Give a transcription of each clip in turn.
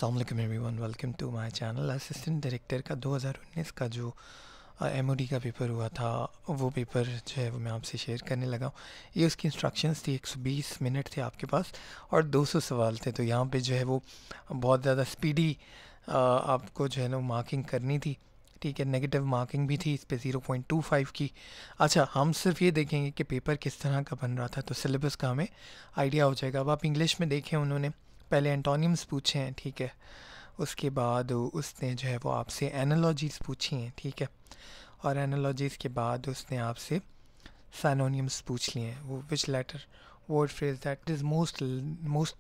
अस्सलाम वालेकुम everyone, welcome to my channel. Assistant director का 2019 का जो एमओडी का पेपर हुआ था, वो पेपर जो है वो मैं आपसे शेयर करने लगा हूँ। ये उसकी इंस्ट्रक्शंस थी, 120 मिनट थे आपके पास और 200 सवाल थे। तो यहाँ पे जो है वो बहुत ज़्यादा स्पीडी आपको जो है ना मार्किंग करनी थी। ठीक है, नेगेटिव मार्किंग भी थी इस पे 0.25 की। अच्छा, हम सिर्फ ये देखेंगे कि पेपर किस तरह का बन रहा था, तो सिलेबस का हमें आइडिया हो जाएगा। अब आप इंग्लिश में देखें, उन्होंने पहले एंटोनिम्स पूछे हैं, ठीक है। उसके बाद उसने जो है वो आपसे एनालॉजीज़ पूछी हैं, ठीक है। और एनालॉजीज़ के बाद उसने आपसे सिनोनिम्स पूछ लिए हैं, वो which letter word phrase that is most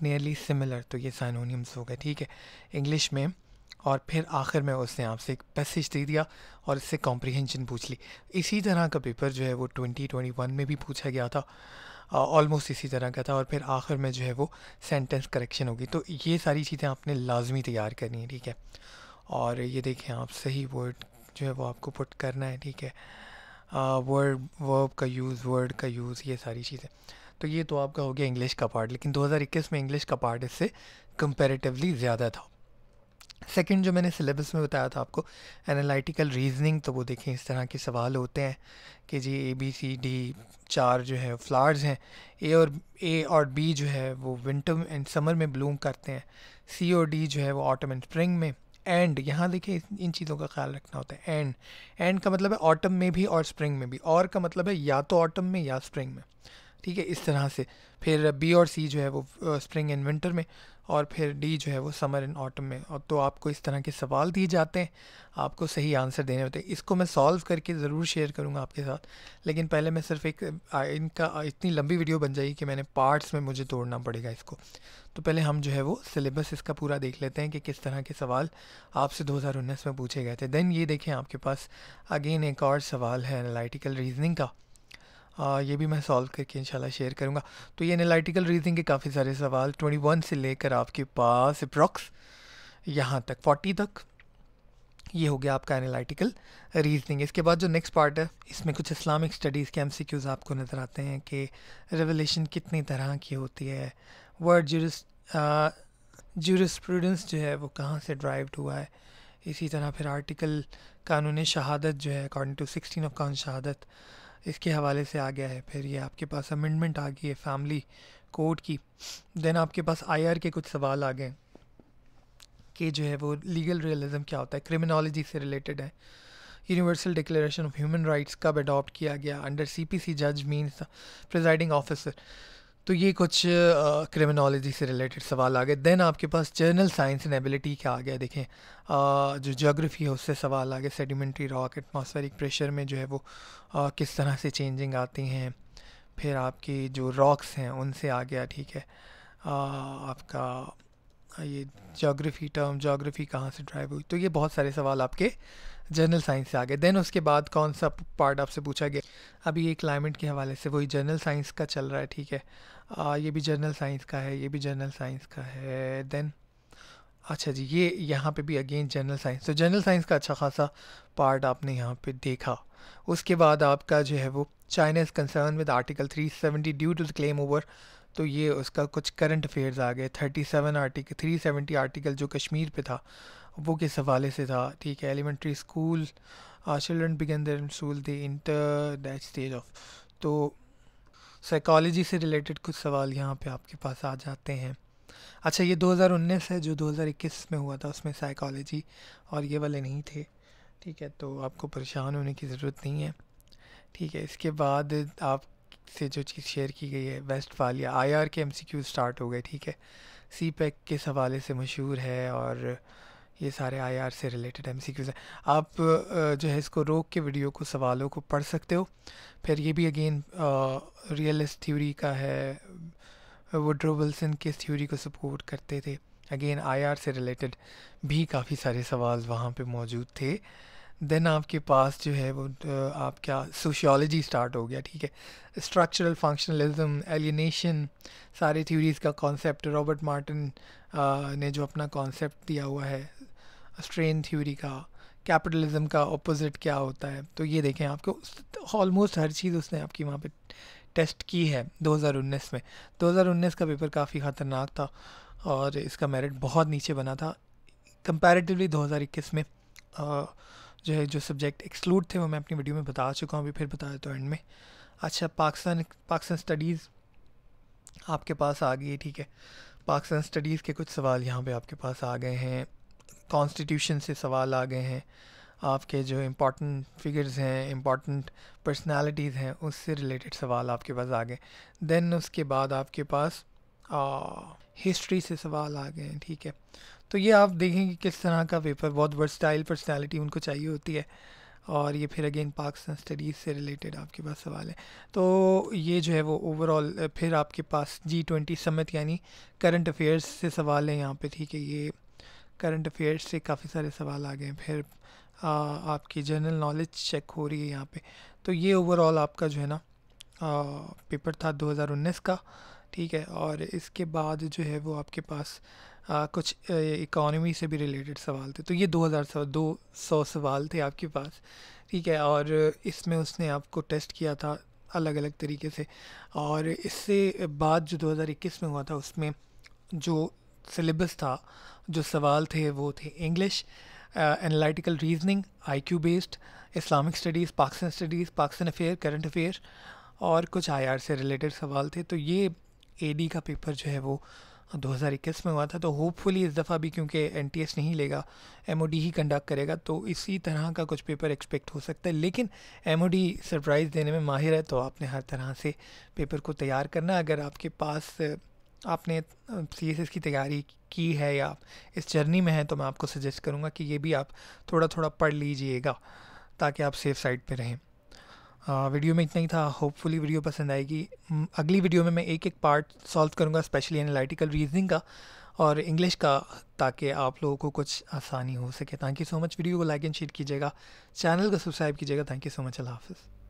nearly similar, तो ये सिनोनिम्स हो गए, ठीक है, इंग्लिश में। और फिर आखिर में उसने आपसे एक पैसेज दे दिया और इससे कॉम्प्रिहेंशन पूछ ली। इसी तरह का पेपर जो है वो 2021 में भी पूछा गया था, ऑलमोस्ट इसी तरह का था। और फिर आखिर में जो है वो सेंटेंस करेक्शन होगी। तो ये सारी चीज़ें आपने लाजमी तैयार करनी है, ठीक है। और ये देखें, आप सही वर्ड जो है वो आपको पुट करना है, ठीक है। वर्ड वर्ब का यूज़, वर्ड का यूज़, ये सारी चीज़ें। तो ये तो आपका हो गया इंग्लिश का पार्ट, लेकिन 2021 में इंग्लिश का पार्ट इससे कंपैरेटिवली ज़्यादा था। सेकंड जो मैंने सिलेबस में बताया था आपको, एनालिटिकल रीजनिंग, तो वो देखें इस तरह के सवाल होते हैं कि जी ABCD 4 जो है फ्लावर्स हैं, ए और बी जो है वो विंटर एंड समर में ब्लूम करते हैं, सी और डी जो है वो ऑटम एंड स्प्रिंग में। एंड यहाँ देखिए इन चीज़ों का ख्याल रखना होता है। एंड का मतलब है ऑटम में भी और स्प्रिंग में भी, और का मतलब है या तो ऑटम में या स्प्रिंग में, ठीक है, इस तरह से। फिर बी और सी जो है वो स्प्रिंग एंड विंटर में, और फिर डी जो है वो समर एंड ऑटम में। और तो आपको इस तरह के सवाल दिए जाते हैं, आपको सही आंसर देने होते हैं। इसको मैं सॉल्व करके ज़रूर शेयर करूँगा आपके साथ, लेकिन पहले मैं सिर्फ एक इनका इतनी लंबी वीडियो बन जाएगी कि मैंने पार्ट्स में मुझे तोड़ना पड़ेगा इसको। तो पहले हम जो है वो सिलेबस इसका पूरा देख लेते हैं कि किस तरह के सवाल आपसे 2019 में पूछे गए थे। देन ये देखें, आपके पास अगेन एक और सवाल है एनालिटिकल रीजनिंग का। ये भी मैं सॉल्व करके इंशाल्लाह शेयर करूँगा। तो ये एनालिटिकल रीजनिंग के काफ़ी सारे सवाल 21 से लेकर आपके पास अप्रॉक्स यहाँ तक 40 तक, ये हो गया आपका एनालिटिकल रीजनिंग। इसके बाद जो नेक्स्ट पार्ट है, इसमें कुछ इस्लामिक स्टडीज़ के MCQs आपको नज़र आते हैं कि रेवलेशन कितनी तरह की होती है, वर्ड जूरिस्प्रूडेंस जो है वो कहाँ से ड्राइव्ड हुआ है। इसी तरह फिर आर्टिकल कानून शहादत जो है अकॉर्डिंग टू 16 ऑफ कानून शहादत, इसके हवाले से आ गया है। फिर ये आपके पास अमेंडमेंट आ गई है फैमिली कोड की। देन आपके पास IR के कुछ सवाल आ गए कि जो है वो लीगल रियलिज्म क्या होता है, क्रिमिनोलॉजी से रिलेटेड है। Universal declaration of human rights कब अडॉप्ट किया गया, अंडर CPC जज मीन्स प्रिजाइडिंग ऑफिसर। तो ये कुछ क्रिमिनोलॉजी से रिलेटेड सवाल आ गए। देन आपके पास जर्नल साइंस एंड एबिलिटी क्या आ गया, देखें जो ज्योग्राफी है उससे सवाल आ गए। सेडिमेंट्री रॉक, एटमॉस्फेरिक प्रेशर में जो है वो किस तरह से चेंजिंग आती हैं। फिर आपकी जो रॉक्स हैं उनसे आ गया, ठीक है। आपका ये ज्योग्राफी कहाँ से ड्राइव हुई, तो ये बहुत सारे सवाल आपके जर्नल साइंस से आ गए। देन उसके बाद कौन सा पार्ट आपसे पूछा गया, अभी ये क्लाइमेट के हवाले से वही जर्नल साइंस का चल रहा है, ठीक है। ये भी जर्नल साइंस का है, ये भी जर्नल साइंस का है। देन अच्छा जी, ये यहाँ पे भी अगेन जनरल साइंस, तो जनरल साइंस का अच्छा खासा पार्ट आपने यहाँ पे देखा। उसके बाद आपका जो है वो China is concern with article 370 due to the claim over, तो ये उसका कुछ करंट अफेयर्स आ गए। 37 आर्टिकल 370 आर्टिकल जो कश्मीर पे था वो किस हवाले से था, ठीक है। Elementary school children begin their school they enter that stage of, तो साइकोलॉजी से रिलेटेड कुछ सवाल यहाँ पे आपके पास आ जाते हैं। अच्छा, ये 2019 है, जो 2021 में हुआ था उसमें साइकोलॉजी और ये वाले नहीं थे, ठीक है। तो आपको परेशान होने की ज़रूरत नहीं है, ठीक है। इसके बाद आपसे जो चीज़ शेयर की गई है, वेस्टफालिया IR के MCQ स्टार्ट हो गए, ठीक है। CPEC किस हवाले से मशहूर है, और ये सारे IR से रिलेटेड MCQs हैं। आप जो है इसको रोक के वीडियो को, सवालों को पढ़ सकते हो। फिर ये भी अगेन रियलिस्ट थ्योरी का है, वुड्रो विल्सन किस थ्योरी को सपोर्ट करते थे। अगेन IR से रिलेटेड भी काफ़ी सारे सवाल वहाँ पे मौजूद थे। देन आपके पास जो है वो आपका सोशियोलॉजी स्टार्ट हो गया, ठीक है। स्ट्रक्चरल फंक्शनलिज्म, एलियनेशन, सारे थ्योरीज़ का कॉन्सेप्ट, रॉबर्ट मार्टिन ने जो अपना कॉन्सेप्ट दिया हुआ है स्ट्रेन थ्योरी का, कैपिटलिज्म का अपोजिट क्या होता है। तो ये देखें, आपको ऑलमोस्ट हर चीज़ उसने आपकी वहाँ पे टेस्ट की है 2019 में। 2019 का पेपर काफ़ी ख़तरनाक था और इसका मेरिट बहुत नीचे बना था। कंपैरेटिवली 2021 में जो है जो सब्जेक्ट एक्सक्लूड थे वो मैं अपनी वीडियो में बता चुका हूँ, अभी फिर बता देता हूँ एंड में। अच्छा, पाकिस्तान स्टडीज़ आपके पास आ गई है, ठीक है। पाकिस्तान स्टडीज़ के कुछ सवाल यहाँ पे आपके पास आ गए हैं, कॉन्स्टिट्यूशन से सवाल आ गए हैं, आपके जो इम्पॉर्टेंट फिगर्स हैं, इम्पॉर्टेंट पर्सनालिटीज़ हैं, उससे रिलेटेड सवाल आपके पास आ गए। देन उसके बाद आपके पास हिस्ट्री से सवाल आ गए हैं, ठीक है। तो ये आप देखेंगे किस तरह का पेपर, बहुत वर्सटाइल पर्सनालिटी उनको चाहिए होती है, और ये फिर अगेन पाकिस्तान स्टडीज़ से रिलेटेड आपके पास सवाल है। तो ये जो है वो ओवरऑल, फिर आपके पास G20 समिट यानी करंट अफेयर्स से सवाल है यहाँ पे, ठीक है। ये करंट अफेयर्स से काफ़ी सारे सवाल आ गए हैं। फिर आपकी जनरल नॉलेज चेक हो रही है यहाँ पे। तो ये ओवरऑल आपका जो है ना पेपर था 2019 का, ठीक है। और इसके बाद जो है वो आपके पास कुछ इकोनॉमी से भी रिलेटेड सवाल थे। तो ये 200 सवाल थे आपके पास, ठीक है। और इसमें उसने आपको टेस्ट किया था अलग अलग तरीके से। और इससे बाद जो 2021 में हुआ था, उसमें जो सिलेबस था, जो सवाल थे, वो थे English, analytical reasoning, IQ based, Islamic studies, Pakistan affair, current affair, और कुछ आईआर से रिलेटेड सवाल थे। तो ये एडी का पेपर जो है वो 2021 में हुआ था। तो होपफुली इस दफ़ा भी, क्योंकि एनटीएस नहीं लेगा, एमओडी ही कंडक्ट करेगा, तो इसी तरह का कुछ पेपर एक्सपेक्ट हो सकता है। लेकिन एमओडी सरप्राइज़ देने में माहिर है, तो आपने हर तरह से पेपर को तैयार करना। अगर आपके पास आपने सीएसएस की तैयारी की है या इस जर्नी में है, तो मैं आपको सजेस्ट करूँगा कि ये भी आप थोड़ा थोड़ा पढ़ लीजिएगा, ताकि आप सेफ़ साइड पे रहें। वीडियो में इतना ही था, होपफुली वीडियो पसंद आएगी। अगली वीडियो में मैं एक एक पार्ट सॉल्व करूँगा, स्पेशली एनालिटिकल रीजनिंग का और इंग्लिश का, ताकि आप लोगों को कुछ आसानी हो सके। Thank you so much. Video को लाइक एंड शेयर कीजिएगा, चैनल को सब्सक्राइब कीजिएगा। Thank you so much. अल्लाह हाफ़िज़।